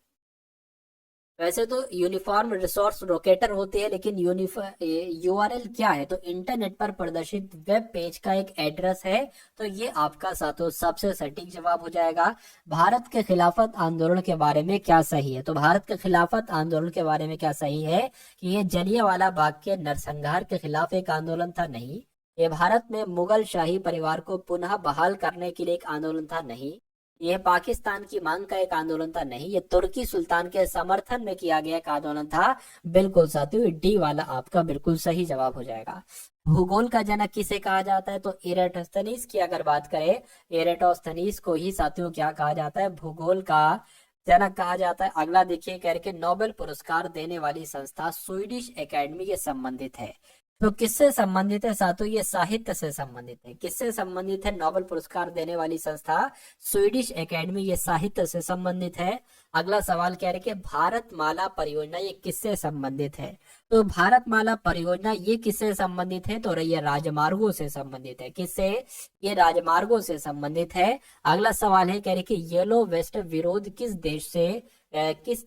वैसे तो यूनिफॉर्म रिसोर्स लोकेटर होती है, लेकिन यूआरएल क्या है? तो इंटरनेट पर प्रदर्शित वेब पेज का एक एड्रेस है। तो ये आपका साथियों सबसे सटीक जवाब हो जाएगा। भारत के खिलाफत आंदोलन के बारे में क्या सही है? तो भारत के खिलाफत आंदोलन के बारे में क्या सही है कि ये जलियांवाला बाग के नरसंहार के खिलाफ एक आंदोलन था? नहीं। ये भारत में मुगल शाही परिवार को पुनः बहाल करने के लिए एक आंदोलन था? नहीं। यह पाकिस्तान की मांग का एक आंदोलन था? नहीं। ये तुर्की सुल्तान के समर्थन में किया गया एक आंदोलन था? बिल्कुल साथियों, डी वाला आपका बिल्कुल सही जवाब हो जाएगा। भूगोल का जनक किसे कहा जाता है? तो इराटोस्थनीज की अगर बात करें, इराटोस्थनीज को ही साथियों क्या कहा जाता है? भूगोल का जनक कहा जाता है। अगला देखिए, कह रहे कि नोबेल पुरस्कार देने वाली संस्था स्वीडिश एकेडमी के संबंधित है। तो किससे संबंधित है साथियों? ये साहित्य से संबंधित है। किससे संबंधित है? नोबेल पुरस्कार देने वाली संस्था स्वीडिश एकेडमी, ये साहित्य से संबंधित है। अगला सवाल कह रहे कि भारतमाला परियोजना ये किससे संबंधित है? तो भारतमाला परियोजना ये किससे संबंधित है? तो ये राजमार्गों से संबंधित है। किससे? ये राजमार्गों से संबंधित है। अगला सवाल है, कह रहे कि येलो वेस्ट विरोध किस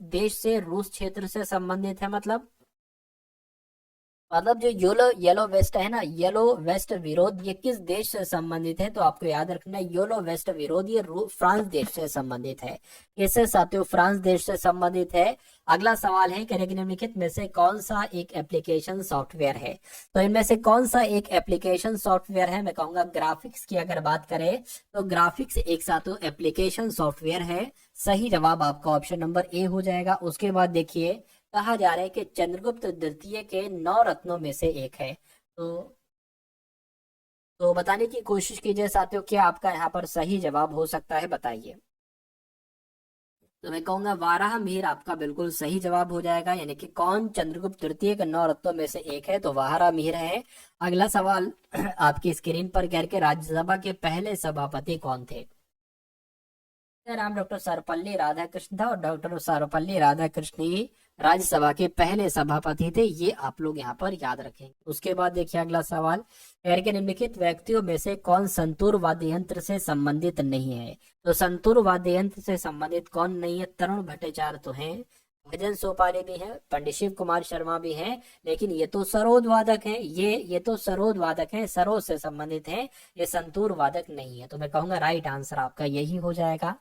देश से रूस क्षेत्र से संबंधित है? मतलब जो येलो वेस्ट है ना, येलो वेस्ट विरोध ये किस देश से संबंधित है? तो आपको याद रखना है, येलो वेस्ट विरोध ये फ्रांस देश से संबंधित है। किससे साथियों? फ्रांस देश से संबंधित है। अगला सवाल है, कह रहे कि निम्नलिखित में से कौन सा एक एप्लीकेशन सॉफ्टवेयर है? तो इनमें से कौन सा एक एप्लीकेशन सॉफ्टवेयर है? मैं कहूंगा ग्राफिक्स की अगर बात करें तो ग्राफिक्स एक साथियों एप्लीकेशन सॉफ्टवेयर है। सही जवाब आपका ऑप्शन नंबर ए हो जाएगा। उसके बाद देखिए, कहा जा रहा है कि चंद्रगुप्त द्वितीय के 9 रत्नों में से एक है। तो बताने की कोशिश कीजिए साथियों, क्या आपका यहाँ पर सही जवाब हो सकता है, बताइए। तो मैं कहूंगा वाराह मिहिर आपका बिल्कुल सही जवाब हो जाएगा। यानी कि कौन चंद्रगुप्त तृतीय के 9 रत्नों में से एक है? तो वाराह मिहिर है। अगला सवाल आपकी स्क्रीन पर कह के राज्यसभा के पहले सभापति कौन थे? नाम डॉक्टर सर्वपल्ली राधाकृष्ण था, और डॉक्टर सर्वपल्ली राधाकृष्ण ही राज्यसभा के पहले सभापति थे। ये आप लोग यहाँ पर याद रखेंगे। उसके बाद देखिए अगला सवाल, के निम्नलिखित व्यक्तियों में से कौन संतूर वाद्य यंत्र से संबंधित नहीं है? तो संतूर वाद्य यंत्र से संबंधित कौन नहीं है? तरुण भट्टाचार्य तो हैं, भजन सोपारी भी है, पंडित शिव कुमार शर्मा भी हैं, लेकिन ये तो सरोद वादक हैं, ये तो सरोद वादक हैं, सरोद से संबंधित हैं, ये संतूर वादक नहीं है। तो मैं कहूंगा राइट आंसर आपका यही हो जाएगा।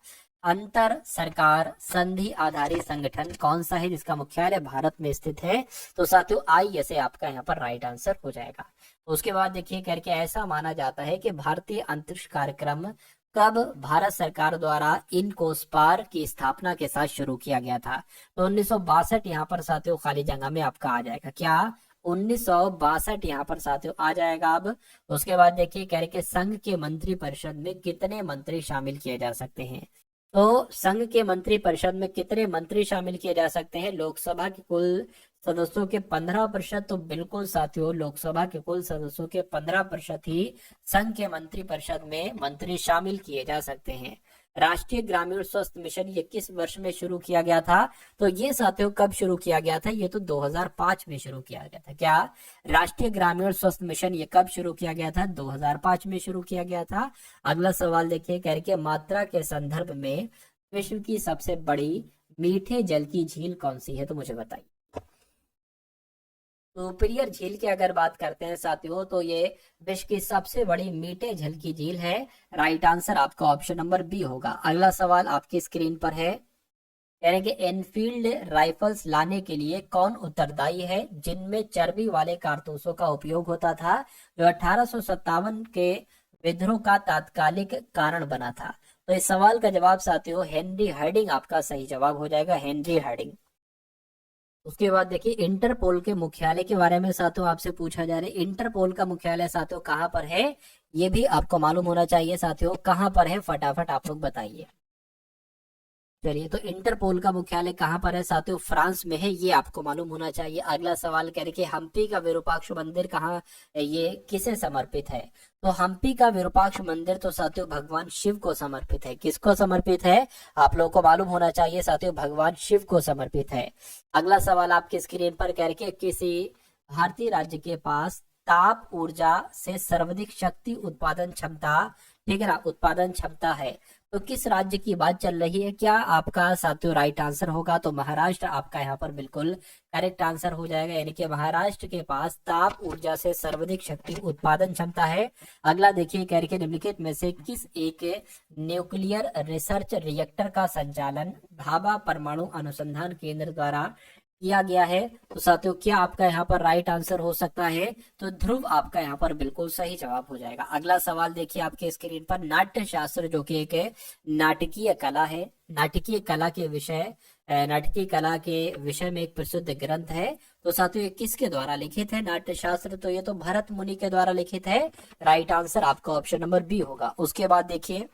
अंतर सरकार संधि आधारित संगठन कौन सा है जिसका मुख्यालय भारत में स्थित है? तो साथियों ISA आपका यहाँ पर राइट आंसर हो जाएगा। उसके बाद देखिए करके ऐसा माना जाता है कि भारतीय अंतरिक्ष कार्यक्रम कब भारत सरकार द्वारा इनकोस्पार की स्थापना के साथ शुरू किया गया था? तो 1962 यहाँ पर साथियों खाली जगह में आपका आ जाएगा। क्या 1962 यहाँ पर साथियों आ जाएगा। अब उसके बाद देखिए कह रहे कि संघ के मंत्री परिषद में कितने मंत्री शामिल किए जा सकते हैं? तो संघ के मंत्री परिषद में कितने मंत्री शामिल किए जा सकते हैं? लोकसभा के कुल सदस्यों के 15%। तो बिल्कुल साथियों लोकसभा के कुल सदस्यों के 15% ही संघ के मंत्री परिषद में मंत्री शामिल किए जा सकते हैं। राष्ट्रीय ग्रामीण स्वास्थ्य मिशन ये किस वर्ष में शुरू किया गया था? तो ये साथियों कब शुरू किया गया था? ये तो 2005 में शुरू किया गया था। क्या राष्ट्रीय ग्रामीण स्वास्थ्य मिशन ये कब शुरू किया गया था? 2005 में शुरू किया गया था। अगला सवाल देखिए कह रही मात्रा के संदर्भ में विश्व की सबसे बड़ी मीठे जल की झील कौन सी है? तो मुझे बताइए। सुपीरियर झील की अगर बात करते हैं साथियों तो ये विश्व की सबसे बड़ी मीठे जल की झील है। राइट आंसर आपका ऑप्शन नंबर बी होगा। अगला सवाल आपकी स्क्रीन पर है, कह रहे हैं कि एनफील्ड राइफल्स लाने के लिए कौन उत्तरदायी है जिनमें चर्बी वाले कारतूसों का उपयोग होता था, जो 1857 के विद्रोह का तात्कालिक कारण बना था? तो इस सवाल का जवाब साथियों हेनरी हार्डिंग आपका सही जवाब हो जाएगा, हेनरी हार्डिंग। उसके बाद देखिए इंटरपोल के मुख्यालय के बारे में साथियों आपसे पूछा जा रहा है। इंटरपोल का मुख्यालय साथियों कहाँ पर है? ये भी आपको मालूम होना चाहिए साथियों, कहाँ पर है फटाफट आप लोग बताइए। चलिए तो इंटरपोल का मुख्यालय कहाँ पर है साथियों? फ्रांस में है, ये आपको मालूम होना चाहिए। अगला सवाल कह रहे कि हम्पी का विरूपाक्ष मंदिर कहाँ, ये किसे समर्पित है? तो हम्पी का विरूपाक्ष मंदिर तो साथियों भगवान शिव को समर्पित है। किसको समर्पित है? आप लोगों को मालूम होना चाहिए साथियों, भगवान शिव को समर्पित है। अगला सवाल आपकी स्क्रीन पर कह रहे कि किसी भारतीय राज्य के पास ताप ऊर्जा से सर्वाधिक शक्ति उत्पादन क्षमता, ठीक है ना, उत्पादन क्षमता है, तो किस राज्य की बात चल रही है? क्या आपका साथियों राइट आंसर होगा? तो महाराष्ट्र आपका यहाँ पर बिल्कुल करेक्ट आंसर हो जाएगा, यानी कि महाराष्ट्र के पास ताप ऊर्जा से सर्वाधिक शक्ति उत्पादन क्षमता है। अगला देखिए कह रहे कि निम्नलिखित में से किस एक न्यूक्लियर रिसर्च रिएक्टर का संचालन भाभा परमाणु अनुसंधान केंद्र द्वारा किया गया है? तो साथियों क्या आपका यहाँ पर राइट आंसर हो सकता है? तो ध्रुव आपका यहाँ पर बिल्कुल सही जवाब हो जाएगा। अगला सवाल देखिए आपके स्क्रीन पर, नाट्य शास्त्र जो कि एक नाटकीय कला है, नाटकीय कला के विषय में एक प्रसिद्ध ग्रंथ है, तो साथियों ये किसके द्वारा लिखित है नाट्य शास्त्र? तो ये तो भरत मुनि के द्वारा लिखित है। राइट आंसर आपका ऑप्शन नंबर बी होगा। उसके बाद देखिए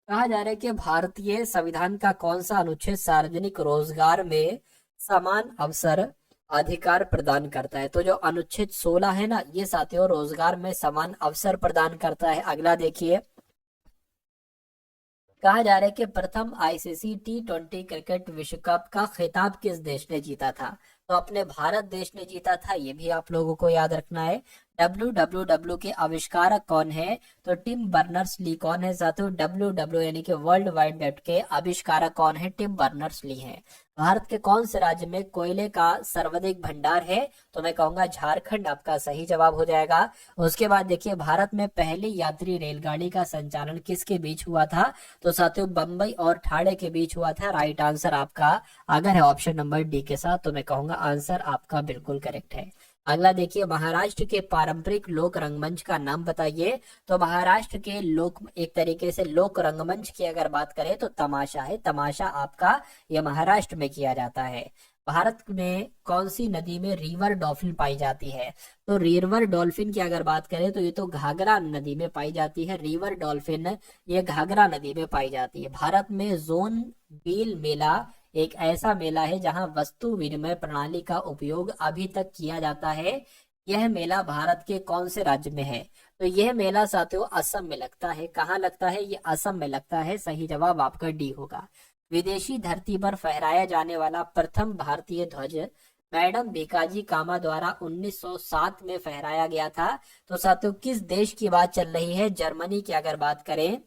कहा जा रहा है कि भारतीय संविधान का कौन सा अनुच्छेद सार्वजनिक रोजगार में समान अवसर अधिकार प्रदान करता है? तो जो अनुच्छेद 16 है ना, ये साथियों रोजगार में समान अवसर प्रदान करता है। अगला देखिए कहा जा रहा है कि प्रथम ICC T20 क्रिकेट विश्व कप का खिताब किस देश ने जीता था? तो अपने भारत देश ने जीता था, ये भी आप लोगों को याद रखना है। WWW के आविष्कारक कौन है? तो टिम बर्नर्स ली। कौन है साथियों? WW यानी कि वर्ल्ड वाइड वेब के आविष्कारक कौन है? टिम बर्नर्स ली है। भारत के कौन से राज्य में कोयले का सर्वाधिक भंडार है? तो मैं कहूंगा झारखंड आपका सही जवाब हो जाएगा। उसके बाद देखिए भारत में पहली यात्री रेलगाड़ी का संचालन किसके बीच हुआ था? तो साथियों बंबई और ठाणे के बीच हुआ था। राइट आंसर आपका अगर है ऑप्शन नंबर डी के साथ, तो मैं कहूंगा आंसर आपका बिल्कुल करेक्ट है। अगला देखिए महाराष्ट्र के पारंपरिक लोक रंगमंच का नाम बताइए। तो महाराष्ट्र के लोक, एक तरीके से लोक रंगमंच की अगर बात करें तो तमाशा है। तमाशा आपका ये महाराष्ट्र में किया जाता है। भारत में कौन सी नदी में रिवर डॉल्फिन पाई जाती है? तो रिवर डॉल्फिन की अगर बात करें तो ये तो घाघरा नदी में पाई जाती है। रिवर डॉल्फिन ये घाघरा नदी में पाई जाती है। भारत में जोन बील मेला एक ऐसा मेला है जहां वस्तु विनिमय प्रणाली का उपयोग अभी तक किया जाता है। यह मेला भारत के कौन से राज्य में है? तो यह मेला साथियों असम में लगता है। कहाँ लगता है? ये असम में लगता है। सही जवाब आपका डी होगा। विदेशी धरती पर फहराया जाने वाला प्रथम भारतीय ध्वज मैडम भीकाजी कामा द्वारा 1907 में फहराया गया था। तो साथियों किस देश की बात चल रही है? जर्मनी की अगर बात करें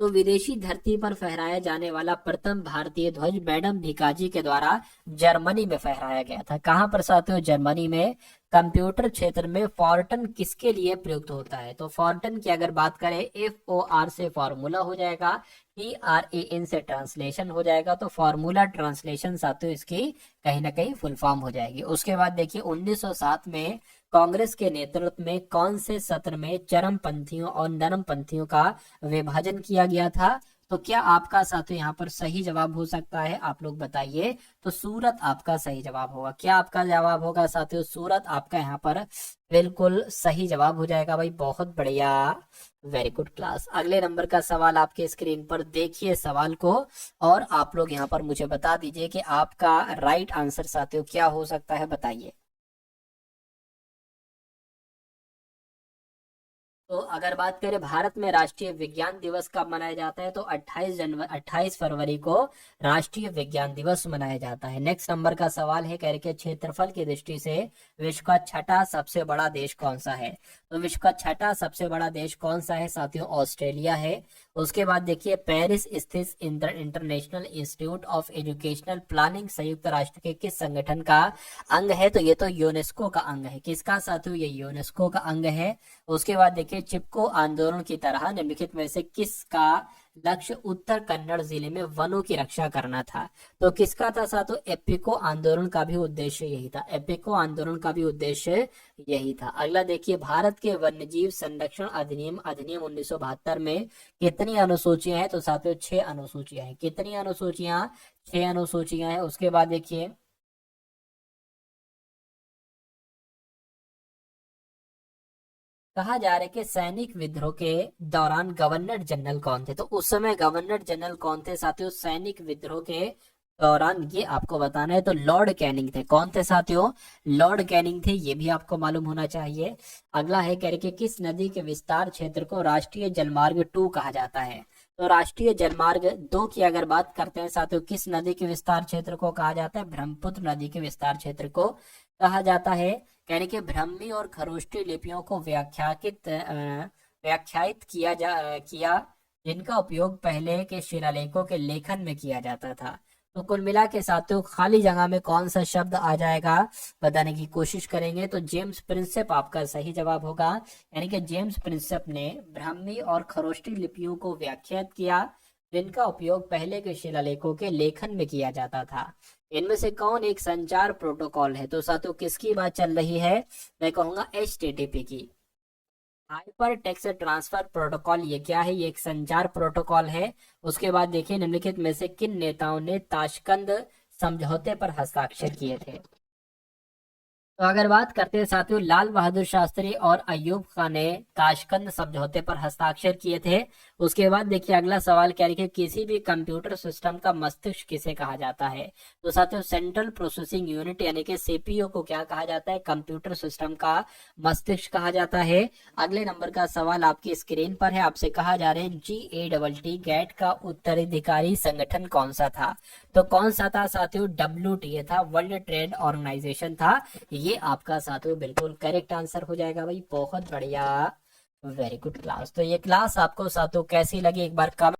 तो विदेशी धरती पर फहराया जाने वाला प्रथम भारतीय ध्वज मैडम भिकाजी के द्वारा जर्मनी में फहराया गया था। कहां पर साथियों? जर्मनी में। कंप्यूटर क्षेत्र में फॉर्टन किसके लिए प्रयुक्त होता है? तो फॉर्टन की अगर बात करें, FOR से फॉर्मूला हो जाएगा, TRAN से ट्रांसलेशन हो जाएगा, तो फॉर्मूला ट्रांसलेशन साथियों इसकी कहीं ना कहीं फुल फॉर्म हो जाएगी। उसके बाद देखिए 1907 में कांग्रेस के नेतृत्व में कौन से सत्र में चरमपंथियों और नरमपंथियों का विभाजन किया गया था? तो क्या आपका साथियों यहाँ पर सही जवाब हो सकता है? आप लोग बताइए। तो सूरत आपका सही जवाब होगा। क्या आपका जवाब होगा साथियों? सूरत आपका यहाँ पर बिल्कुल सही जवाब हो जाएगा भाई। बहुत बढ़िया, वेरी गुड क्लास। अगले नंबर का सवाल आपके स्क्रीन पर देखिए सवाल को, और आप लोग यहाँ पर मुझे बता दीजिए कि आपका राइट आंसर साथियों क्या हो सकता है, बताइए। तो अगर बात करें भारत में राष्ट्रीय विज्ञान दिवस कब मनाया जाता है, तो 28 फरवरी को राष्ट्रीय विज्ञान दिवस मनाया जाता है। नेक्स्ट नंबर का सवाल है, कह रहे क्षेत्रफल की दृष्टि से विश्व का छठा सबसे बड़ा देश कौन सा है? तो विश्व का छठा सबसे बड़ा देश कौन सा है साथियों? ऑस्ट्रेलिया है। उसके बाद देखिए पेरिस स्थित international institute of educational planning संयुक्त राष्ट्र के किस संगठन का अंग है? तो ये तो यूनेस्को का अंग है। किसका साथियों? ये यूनेस्को का अंग है। उसके बाद देखिए चिपको आंदोलन की तरह निम्नलिखित में से किसका लक्ष्य उत्तर कन्नड़ जिले में वनों की रक्षा करना था? तो किसका था साथियों? एपिको आंदोलन का भी उद्देश्य यही था। एपिको आंदोलन का भी उद्देश्य यही था। अगला देखिए भारत के वन्यजीव संरक्षण अधिनियम 1972 में कितनी अनुसूचियां हैं? तो साथियों 6 अनुसूचियां हैं। कितनी अनुसूचियां? 6 अनुसूचियां हैं। उसके बाद देखिए कहा जा रहा है कि सैनिक विद्रोह के दौरान गवर्नर जनरल कौन थे? तो उस समय गवर्नर जनरल कौन थे साथियों? सैनिक विद्रोह के दौरान, ये आपको बताना है। तो लॉर्ड कैनिंग थे। कौन थे साथियों? लॉर्ड कैनिंग थे। ये भी आपको मालूम होना चाहिए। अगला है कह रहे कि किस नदी के विस्तार क्षेत्र को राष्ट्रीय जलमार्ग 2 कहा जाता है? तो राष्ट्रीय जलमार्ग 2 की अगर बात करते हैं साथियों, किस नदी के विस्तार क्षेत्र को कहा जाता है? ब्रह्मपुत्र नदी के विस्तार क्षेत्र को कहा जाता है। यानी कि ब्राह्मी और खरोष्टी लिपियों को व्याख्यायित किया जिनका उपयोग पहले के शिलालेखों के लेखन में किया जाता था। तो कुल मिला के साथियों खाली जगह में कौन सा शब्द आ जाएगा बताने की कोशिश करेंगे। तो जेम्स प्रिंसेप आपका सही जवाब होगा। यानी कि जेम्स प्रिंसेप ने ब्राह्मी और खरोष्टी लिपियों को व्याख्यात किया जिनका उपयोग पहले के शिलालेखों के लेखन में किया जाता था। इनमें से कौन एक संचार प्रोटोकॉल है? तो साथियों किसकी बात चल रही है? मैं कहूंगा HTTP की, हाइपर टेक्स्ट ट्रांसफर प्रोटोकॉल। ये क्या है? ये एक संचार प्रोटोकॉल है। उसके बाद देखिए निम्नलिखित में से किन नेताओं ने ताशकंद समझौते पर हस्ताक्षर किए थे? तो अगर बात करते हैं साथियों लाल बहादुर शास्त्री और अयूब खान ने ताशकंद समझौते पर हस्ताक्षर किए थे। उसके बाद देखिए अगला सवाल क्या है, किसी भी कंप्यूटर सिस्टम का मस्तिष्क किसे कहा जाता है? तो साथियों सेंट्रल प्रोसेसिंग यूनिट यानी कि CPU को क्या कहा जाता है? कंप्यूटर सिस्टम का मस्तिष्क कहा जाता है। अगले नंबर का सवाल आपकी स्क्रीन पर है। आपसे कहा जा रहा है GATT गैट का उत्तराधिकारी संगठन कौन सा था? तो कौन सा था साथियों? WTA था, वर्ल्ड ट्रेड ऑर्गेनाइजेशन था। ये आपका साथियों बिल्कुल करेक्ट आंसर हो जाएगा भाई। बहुत बढ़िया, वेरी गुड क्लास। तो ये क्लास आपको साथियों कैसी लगी एक बार कमेंट